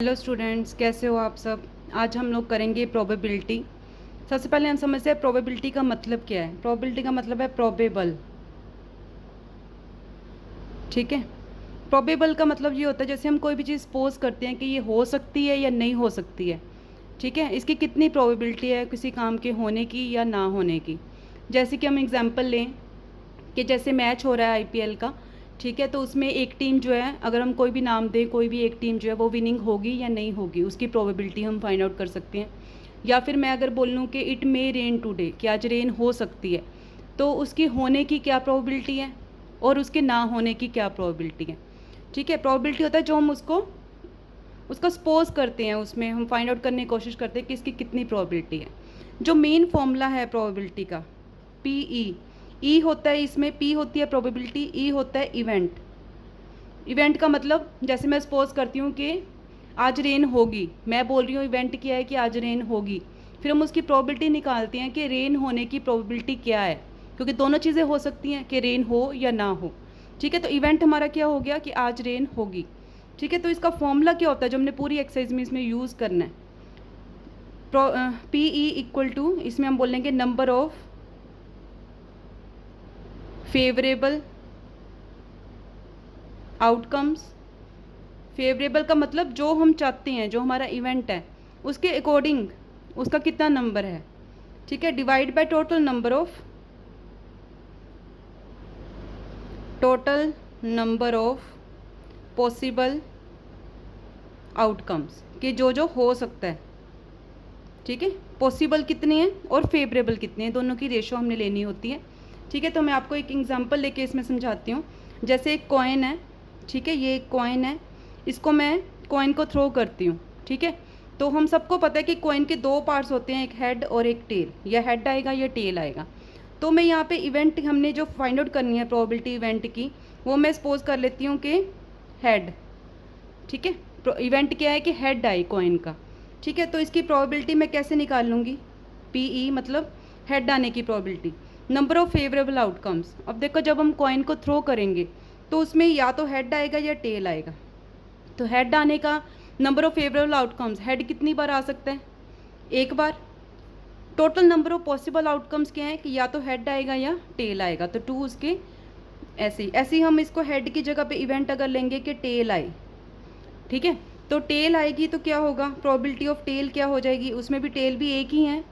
Hello students, कैसे हो आप सब। आज हम लोग करेंगे प्रोबेबिलिटी। सबसे पहले हम समझते हैं प्रोबेबिलिटी का मतलब क्या है। प्रोबेबिलिटी का मतलब है प्रोबेबल। ठीक है, प्रोबेबल का मतलब ये होता है जैसे हम कोई भी चीज़ सपोज करते हैं कि ये हो सकती है या नहीं हो सकती है। ठीक है, इसकी कितनी प्रोबेबिलिटी है किसी काम के होने की या ना होने की। जैसे कि हम एग्जांपल लें कि जैसे मैच हो रहा है आईपीएल का। ठीक है, तो उसमें एक टीम जो है, अगर हम कोई भी नाम दें, कोई भी एक टीम जो है वो विनिंग होगी या नहीं होगी, उसकी प्रोबेबिलिटी हम फाइंड आउट कर सकते हैं। या फिर मैं अगर बोल लूँ कि इट मे रेन टुडे, कि आज रेन हो सकती है, तो उसकी होने की क्या प्रोबेबिलिटी है और उसके ना होने की क्या प्रोबेबिलिटी है। ठीक है, प्रोबेबिलिटी होता है जो हम उसका सपोज करते हैं, उसमें हम फाइंड आउट करने की कोशिश करते हैं कि इसकी कितनी प्रोबेबिलिटी है। जो मेन फॉर्मूला है प्रोबेबिलिटी का, पी ई होता है, इसमें पी होती है प्रोबेबिलिटी, ई होता है इवेंट। इवेंट का मतलब जैसे मैं सपोज करती हूँ कि आज रेन होगी, मैं बोल रही हूँ इवेंट क्या है कि आज रेन होगी, फिर हम उसकी प्रोबेबिलिटी निकालते हैं कि रेन होने की प्रोबेबिलिटी क्या है, क्योंकि दोनों चीज़ें हो सकती हैं कि रेन हो या ना हो। ठीक है, तो इवेंट हमारा क्या हो गया कि आज रेन होगी। ठीक है, तो इसका फॉर्मूला क्या होता है जो हमने पूरी एक्सरसाइज में इसमें यूज़ करना है। पी ई इक्वल टू, इसमें हम बोलेंगे number of favourable outcomes. Favourable का मतलब जो हम चाहते हैं, जो हमारा इवेंट है उसके अकॉर्डिंग उसका कितना नंबर है। ठीक है, divide by total number of possible outcomes, कि जो जो हो सकता है। ठीक है, पॉसिबल कितने हैं और फेवरेबल कितने हैं, दोनों की रेशो हमने लेनी होती है। ठीक है, तो मैं आपको एक एग्जांपल लेके इसमें समझाती हूँ। जैसे एक कॉइन है, ठीक है, ये एक कॉइन है, इसको मैं कॉइन को थ्रो करती हूँ। ठीक है, तो हम सबको पता है कि कॉइन के दो पार्ट्स होते हैं, एक हेड और एक टेल, या हेड आएगा या टेल आएगा। तो मैं यहाँ पे इवेंट हमने जो फाइंड आउट करनी है प्रोबेबिलिटी इवेंट की, वो मैं सपोज कर लेती हूँ कि हेड। ठीक है, इवेंट क्या है कि हेड आए कॉइन का। ठीक है, तो इसकी प्रोबेबिलिटी मैं कैसे निकाल लूँगी, पी ई मतलब हेड आने की probability, number of favourable outcomes. अब देखो, जब हम कॉइन को थ्रो करेंगे तो उसमें या तो हेड आएगा या टेल आएगा। तो हेड आने का number of favourable outcomes, head कितनी बार आ सकता है, एक बार। Total number of possible outcomes क्या है कि या तो हेड आएगा या टेल आएगा, तो टू उसके। ऐसे ही हम इसको हेड की जगह पे इवेंट अगर लेंगे कि टेल आए, ठीक है, तो टेल आएगी तो क्या होगा, प्रोबेबिलिटी ऑफ टेल क्या हो जाएगी, उसमें भी टेल भी एक ही है,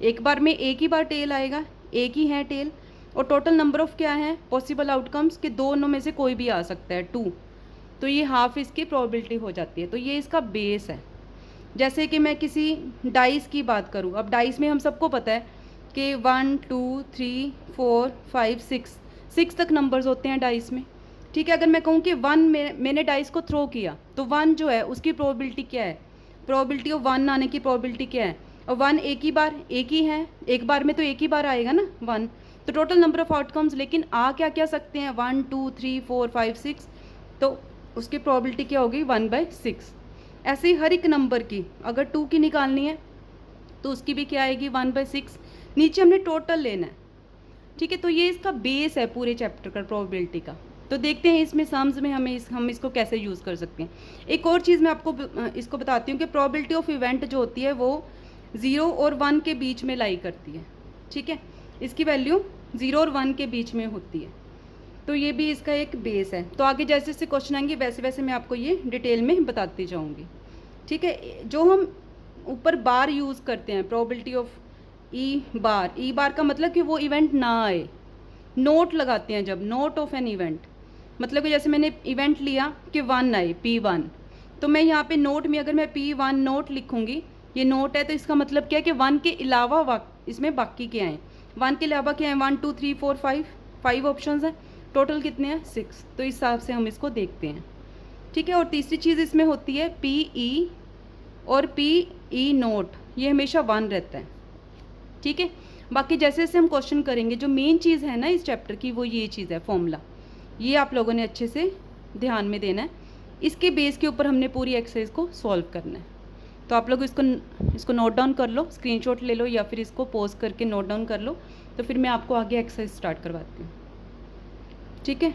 एक बार में एक ही बार टेल आएगा, एक ही है टेल। और टोटल नंबर ऑफ क्या है पॉसिबल आउटकम्स, के दोनों में से कोई भी आ सकता है, टू। तो ये हाफ इसकी प्रोबेबिलिटी हो जाती है। तो ये इसका बेस है। जैसे कि मैं किसी डाइस की बात करूँ, अब डाइस में हम सबको पता है कि 1 2 3 4 5 6, 6 तक नंबर्स होते हैं डाइस में। ठीक है, अगर मैं कहूँ कि 1 मैंने डाइस को थ्रो किया, तो 1 जो है उसकी प्रोबेबिलिटी क्या है, प्रोबेबिलिटी ऑफ 1 आने की प्रोबेबिलिटी क्या है। और 1 एक ही बार, एक ही है, एक बार में तो एक ही बार आएगा ना 1। तो टोटल नंबर ऑफ आउटकम्स, लेकिन आ क्या क्या सकते हैं, 1 2 3 4 5 6, तो उसकी प्रोबेबिलिटी क्या होगी 1/6। ऐसे ही हर एक नंबर की अगर 2 की निकालनी है तो उसकी भी क्या आएगी 1/6। नीचे हमने टोटल लेना है। ठीक है, तो ये इसका बेस है पूरे चैप्टर का प्रोबेबिलिटी का। तो देखते हैं इसमें सम्स में हम इसको कैसे यूज़ कर सकते हैं। एक और चीज़ मैं आपको इसको बताती हूँ कि प्रोबेबिलिटी ऑफ इवेंट जो होती है वो 0 और 1 के बीच में लाई करती है। ठीक है, इसकी वैल्यू 0 और 1 के बीच में होती है। तो ये भी इसका एक बेस है। तो आगे जैसे जैसे क्वेश्चन आएंगे वैसे वैसे मैं आपको ये डिटेल में बताती जाऊँगी। ठीक है, जो हम ऊपर बार यूज़ करते हैं, प्रोबेबिलिटी ऑफ ई बार का मतलब कि वो इवेंट ना आए। नोट लगाते हैं जब, नोट ऑफ एन इवेंट, मतलब कि जैसे मैंने इवेंट लिया कि 1 आए, P1, तो मैं यहाँ पे नोट में अगर मैं P1 नोट लिखूँगी, ये नोट है, तो इसका मतलब क्या है कि 1 के अलावा इसमें बाकी क्या हैं, 1 के अलावा क्या है, 1 2 3 4 5, 5 ऑप्शन हैं, टोटल कितने हैं 6। तो इस हिसाब से हम इसको देखते हैं। ठीक है, और तीसरी चीज़ इसमें होती है पी ई, और पी ई नोट ये हमेशा 1 रहता है। ठीक है, बाकी जैसे जैसे हम क्वेश्चन करेंगे, जो मेन चीज़ है ना इस चैप्टर की, वो ये चीज़ है फॉर्मूला। ये आप लोगों ने अच्छे से ध्यान में देना है, इसके बेस के ऊपर हमने पूरी एक्सरसाइज को सॉल्व करना है। तो आप लोग इसको नोट डाउन कर लो, स्क्रीनशॉट ले लो, या फिर इसको पॉज करके नोट डाउन कर लो, तो फिर मैं आपको आगे एक्सरसाइज स्टार्ट करवाती हूँ। ठीक है,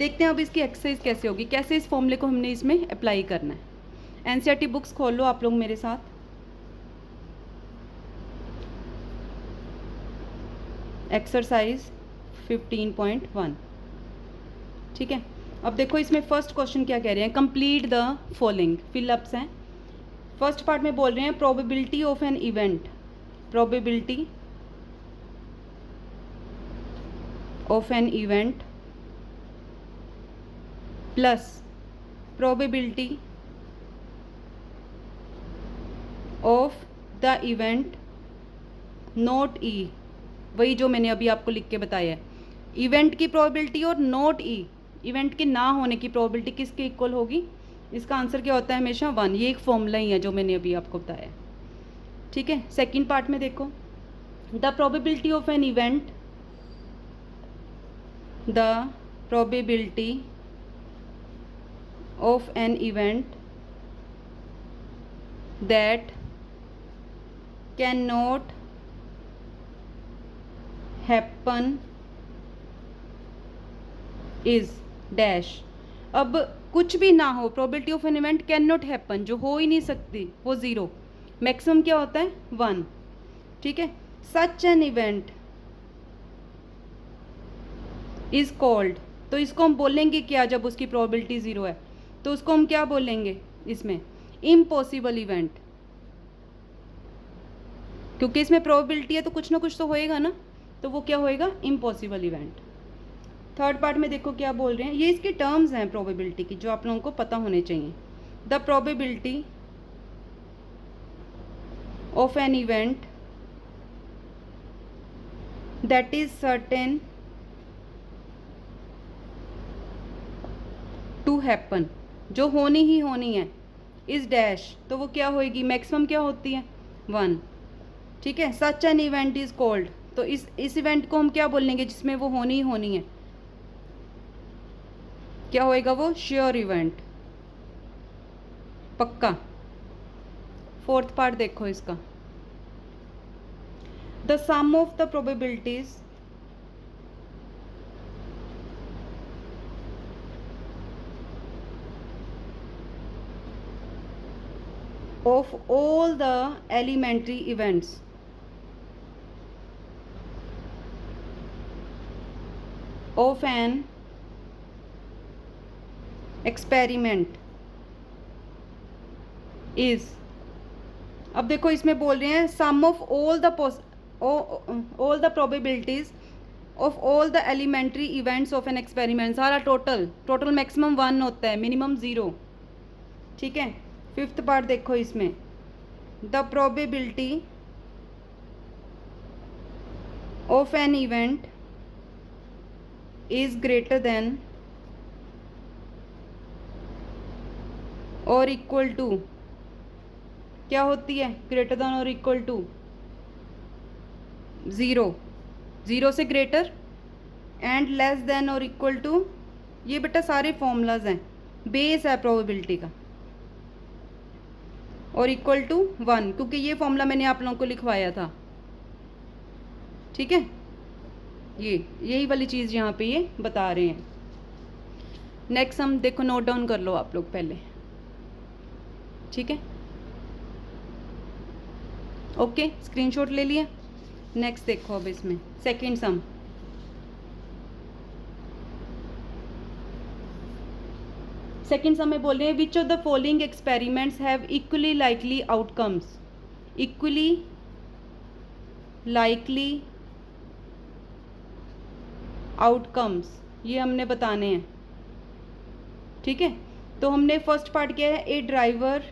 देखते हैं अब इसकी एक्सरसाइज कैसे होगी, कैसे इस फॉर्मूले को हमने इसमें अप्लाई करना है। एनसीईआरटी बुक्स खोल लो आप लोग मेरे साथ। एक्सरसाइज 15.1, ठीक है। अब देखो इसमें फर्स्ट क्वेश्चन क्या कह रहे हैं, कंप्लीट द फॉलोइंग, फिलअप्स हैं। फर्स्ट पार्ट में बोल रहे हैं probability of an event, probability of an event plus probability of the event not E, वही जो मैंने अभी आपको लिख के बताया है। इवेंट की प्रोबेबिलिटी और नॉट ई, इवेंट के ना होने की प्रोबेबिलिटी किसके इक्वल होगी, इसका आंसर क्या होता है हमेशा 1। ये एक फॉर्मूला ही है जो मैंने अभी आपको बताया, ठीक है। सेकंड पार्ट में देखो, the probability of an event, the probability of an event that can not happen is dash. अब कुछ भी ना हो, probability of an event can not happen, जो हो ही नहीं सकती, वो 0, मैक्सिमम क्या होता है 1, ठीक है। Such an event is called, तो इसको हम बोलेंगे क्या जब उसकी प्रोबेबिलिटी 0 है, तो उसको हम क्या बोलेंगे इसमें, इम्पॉसिबल इवेंट, क्योंकि इसमें प्रोबेबिलिटी है तो कुछ ना कुछ तो होएगा ना, तो वो क्या होएगा, इम्पॉसिबल इवेंट। थर्ड पार्ट में देखो क्या बोल रहे हैं, ये इसके टर्म्स हैं प्रोबेबिलिटी की जो आप लोगों को पता होने चाहिए। The probability of an event that is certain to happen, जो होनी ही होनी है, इज डैश, तो वो क्या होएगी, मैक्सिमम क्या होती है 1, ठीक है। Such an event is called, तो इस इवेंट को हम क्या बोलेंगे जिसमें वो होनी ही होनी है, क्या होएगा वो, श्योर इवेंट, पक्का। फोर्थ पार्ट देखो इसका, the sum of the probabilities of all the elementary events of an experiment is, अब देखो इसमें बोल रहे हैं sum of all the probabilities of all the elementary events of an experiment, सारा टोटल मैक्सिमम 1 होता है, मिनिमम 0, ठीक है। फिफ्थ पार्ट देखो इसमें, the probability of an event is greater than और इक्वल टू, क्या होती है, ग्रेटर देन और इक्वल टू 0, 0 से ग्रेटर, एंड लेस देन और इक्वल टू, ये बेटा सारे फॉर्मूलाज हैं, बेस है प्रोबेबिलिटी का, और इक्वल टू 1, क्योंकि ये फॉर्मूला मैंने आप लोगों को लिखवाया था, ठीक है। यही वाली चीज़ यहाँ पे ये बता रहे हैं। नेक्स्ट हम देखो, नोट डाउन कर लो आप लोग पहले, ठीक है, ओके, स्क्रीनशॉट ले लिया। नेक्स्ट देखो अब इसमें सेकंड सम, सेकेंड सम में बोल रहे हैं which of the following experiments have equally likely outcomes, equally likely outcomes, ये हमने बताने हैं, ठीक है। तो हमने फर्स्ट पार्ट किया है, ए ड्राइवर,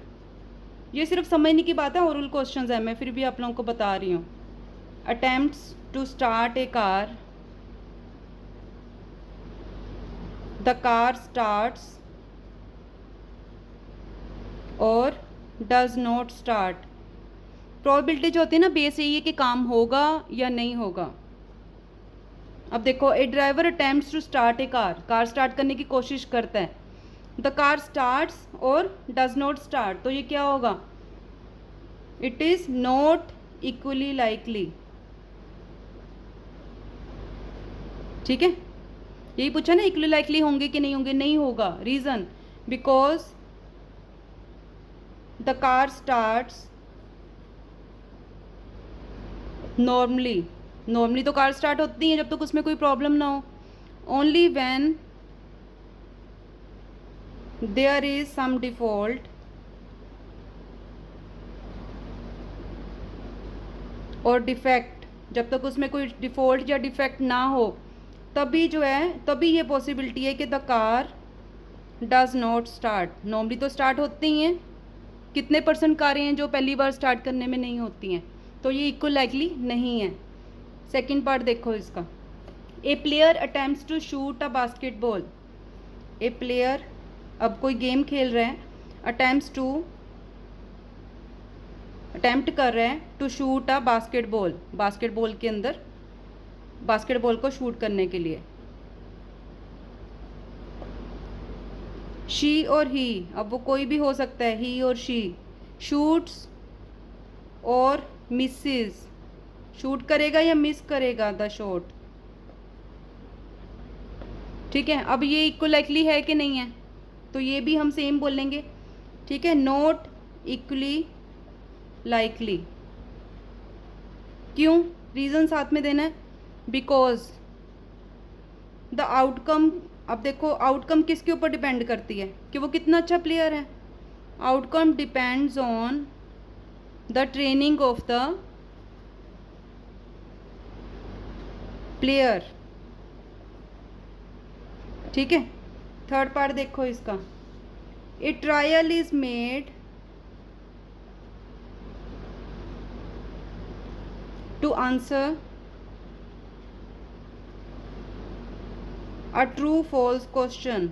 ये सिर्फ समझने की बात है, ओरल क्वेश्चंस है, मैं फिर भी आप लोगों को बता रही हूँ। Attempts to start a car, the car starts और डज नॉट स्टार्ट, प्रोबेबिलिटी जो होती है ना, बेस यही है कि काम होगा या नहीं होगा। अब देखो, a driver attempts to start a car, car start करने की कोशिश करता है, द कार स्टार्ट्स और डज नॉट स्टार्ट, तो ये क्या होगा, it is not equally likely, ठीक है। यही पूछा ना, इक्वली लाइकली होंगे कि नहीं होंगे, नहीं होगा। Reason, because the car starts normally तो कार स्टार्ट होती है जब तक उसमें कोई प्रॉब्लम ना हो, only when there is some default और डिफेक्ट, जब तक उसमें कोई डिफॉल्ट या डिफेक्ट ना हो तभी जो है, तभी ये पॉसिबिलिटी है कि the car does not start. Normally तो स्टार्ट होती ही हैं, कितने परसेंट कारें हैं जो पहली बार स्टार्ट करने में नहीं होती हैं, तो ये इक्वल लाइकली नहीं है। सेकंड पार्ट देखो इसका, a player attempts to shoot a basketball. A player, अब कोई गेम खेल रहे हैं, अटेम्प्ट कर रहे हैं to shoot a basketball, basketball के अंदर बास्केटबॉल को शूट करने के लिए। शी और ही, अब वो कोई भी हो सकता है, ही और शी, शूट्स और मिसेस, शूट करेगा या मिस करेगा द शॉट। ठीक है, अब ये इक्वल लाइकली है कि नहीं है, तो ये भी हम सेम बोलेंगे। ठीक है, नॉट इक्वली लाइकली। क्यों, रीज़न साथ में देना है, बिकॉज द आउटकम, अब देखो आउटकम किसके ऊपर डिपेंड करती है कि वो कितना अच्छा प्लेयर है। Outcome depends on the training of the player. ठीक है, थर्ड पार्ट देखो इसका, a trial is made to answer a true false question.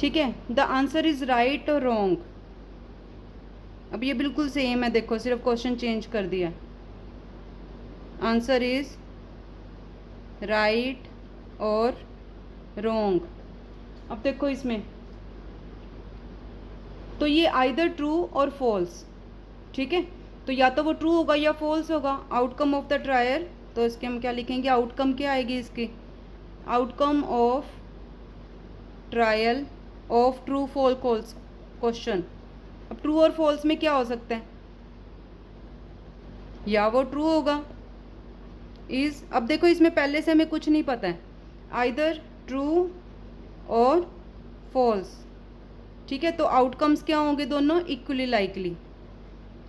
ठीक है, द आंसर इज राइट और रॉन्ग। अब ये बिल्कुल सेम है, देखो सिर्फ क्वेश्चन चेंज कर दिया। आंसर इज राइट और रॉन्ग। अब देखो इसमें, तो ये आइदर ट्रू और फॉल्स। ठीक है, तो या तो वो ट्रू होगा या फॉल्स होगा। आउटकम ऑफ द ट्रायल, तो इसके हम क्या लिखेंगे, आउटकम क्या आएगी इसकी, outcome of trial of true false question. अब ट्रू और फॉल्स में क्या हो सकता है, या वो ट्रू होगा इज, अब देखो इसमें पहले से हमें कुछ नहीं पता है, आइदर ट्रू और फॉल्स। ठीक है, तो आउटकम्स क्या होंगे, दोनों इक्वली लाइकली।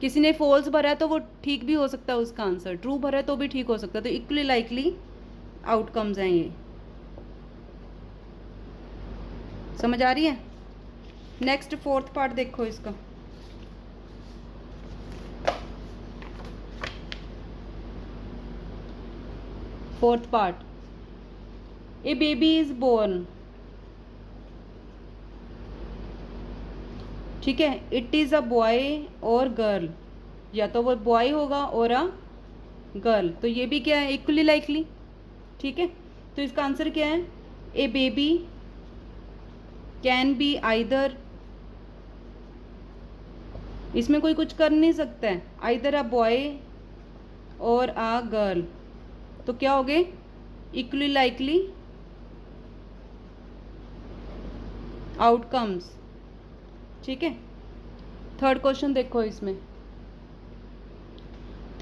किसी ने फॉल्स भरा है तो वो ठीक भी हो सकता है उसका आंसर, ट्रू भरा है तो भी ठीक हो सकता है, तो इक्वली लाइकली आउटकम्स हैं ये। समझ आ रही है। नेक्स्ट फोर्थ पार्ट देखो इसका, fourth part, a baby is born. ठीक है, इट इज़ अ बॉय और गर्ल, या तो वो बॉय होगा और अ गर्ल, तो ये भी क्या है, इक्वली लाइकली। ठीक है, तो इसका आंसर क्या है, ए बेबी कैन बी आइदर, इसमें कोई कुछ कर नहीं सकता है, आइदर अ बॉय और अ गर्ल, तो क्या हो गए, इक्वली लाइकली आउटकम्स। ठीक है, थर्ड क्वेश्चन देखो इसमें,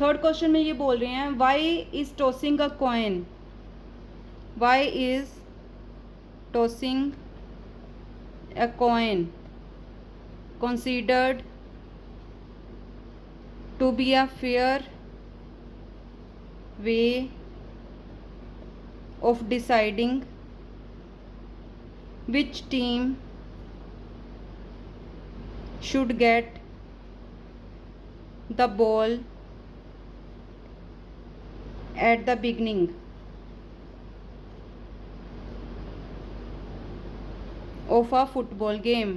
थर्ड क्वेश्चन में ये बोल रहे हैं, why is tossing a coin, why is tossing a coin considered to be a fair way of deciding which team should get the ball at the beginning of a football game.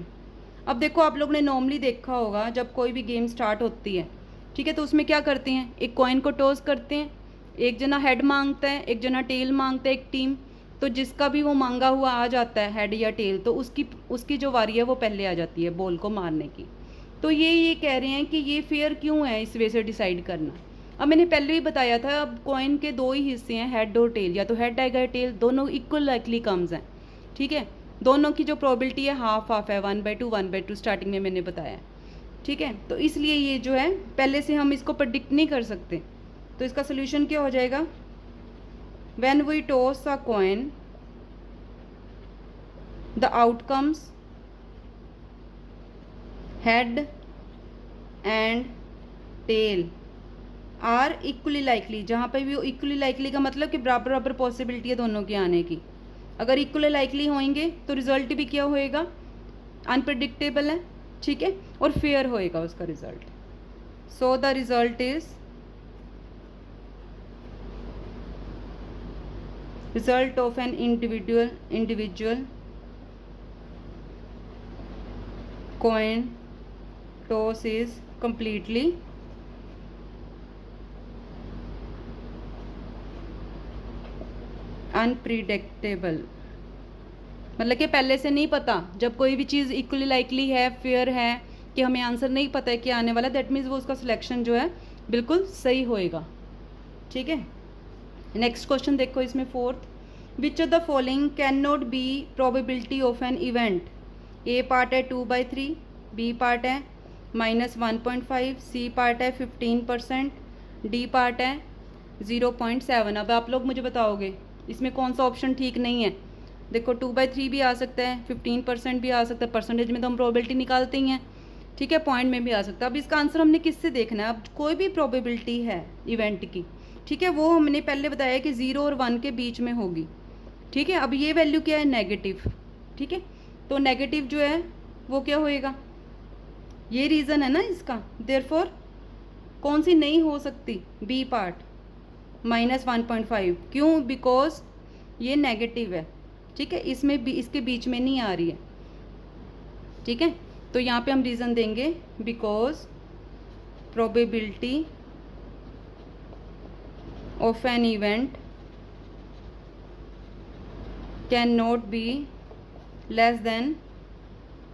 अब देखो आप लोग ने normally देखा होगा जब कोई भी गेम स्टार्ट होती है, ठीक है, तो उसमें क्या करते हैं, एक कॉइन को टॉस करते हैं, एक जना हेड मांगता है, एक जना टेल मांगता है, एक टीम, तो जिसका भी वो मांगा हुआ आ जाता है हेड या टेल, तो उसकी जो वारी है वो पहले आ जाती है बॉल को मारने की। तो ये कह रहे हैं कि ये फेयर क्यों है इस वे से डिसाइड करना। अब मैंने पहले ही बताया था, अब कॉइन के दो ही हिस्से हैं, हेड और टेल, या तो हेड आएगा या टेल, दोनों इक्वल लाइकली कम्स हैं, ठीक है। दोनों की जो प्रोबेबिलिटी है हाफ हाफ है, 1/2 1/2 स्टार्टिंग में मैंने बताया, ठीक है। तो इसलिए ये जो है पहले से हम इसको प्रेडिक्ट नहीं कर सकते। तो इसका सोल्यूशन क्या हो जाएगा, when we toss a coin the outcomes head and tail are equally likely. जहाँ पे भी इक्वली लाइकली का मतलब कि बराबर बराबर पॉसिबिलिटी है दोनों के आने की। अगर इक्वली लाइकली होंगे तो रिजल्ट भी क्या होएगा, अनप्रिडिक्टेबल है, ठीक है, और फेयर होएगा उसका result. So the result is result of an individual coin toss is completely unpredictable. मतलब कि पहले से नहीं पता, जब कोई भी चीज़ इक्वली लाइकली है, फेयर है, कि हमें आंसर नहीं पता है कि आने वाला, दैट मीन्स वो उसका सिलेक्शन जो है बिल्कुल सही होएगा, ठीक है। नेक्स्ट क्वेश्चन देखो इसमें fourth, which of the following can not be probability of an event. A part है 2/3, बी पार्ट है -1.5, सी पार्ट है 15%, डी पार्ट है 0.7। अब आप लोग मुझे बताओगे इसमें कौन सा ऑप्शन ठीक नहीं है। देखो 2/3 भी आ सकता है, 15% भी आ सकता है, परसेंटेज में तो हम प्रोबेबिलिटी निकालते ही हैं, ठीक है, पॉइंट में भी आ सकता है। अब इसका आंसर हमने किससे देखना है, अब कोई भी प्रोबेबिलिटी है इवेंट की, ठीक है, वो हमने पहले बताया कि 0 और 1 के बीच में होगी, ठीक है। अब ये वैल्यू क्या है, नेगेटिव, ठीक है। तो नेगेटिव जो है वो क्या होएगा, ये रीज़न है ना इसका, देयरफॉर कौन सी नहीं हो सकती, बी पार्ट -1.5। क्यों, बिकॉज ये नेगेटिव है, ठीक है, इसमें भी इसके बीच में नहीं आ रही है, ठीक है। तो यहाँ पे हम रीज़न देंगे because probability of an event can not be less than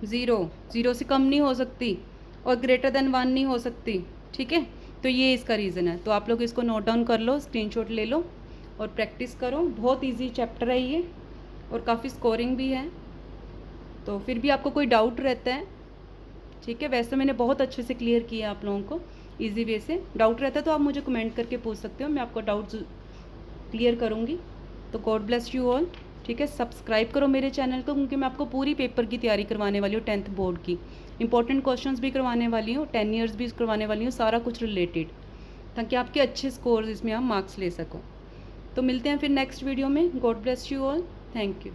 0 से कम नहीं हो सकती और ग्रेटर देन 1 नहीं हो सकती, ठीक है। तो ये इसका रीज़न है। तो आप लोग इसको नोट डाउन कर लो, स्क्रीनशॉट ले लो और प्रैक्टिस करो। बहुत इजी चैप्टर है ये और काफ़ी स्कोरिंग भी है। तो फिर भी आपको कोई डाउट रहता है, ठीक है, वैसे मैंने बहुत अच्छे से क्लियर किया आप लोगों को ईजी वे से। डाउट रहता है तो आप मुझे कमेंट करके पूछ सकते हो, मैं आपको डाउट क्लियर करूँगी। तो गॉड ब्लेस यू ऑल, ठीक है। सब्सक्राइब करो मेरे चैनल को, क्योंकि मैं आपको पूरी पेपर की तैयारी करवाने वाली हूँ, 10th बोर्ड की इंपॉर्टेंट क्वेश्चंस भी करवाने वाली हूँ, 10 ईयर्स भी करवाने वाली हूँ, सारा कुछ रिलेटेड, ताकि आपके अच्छे स्कोर्स इसमें आप मार्क्स ले सको। तो मिलते हैं फिर नेक्स्ट वीडियो में। God bless you all, thank you.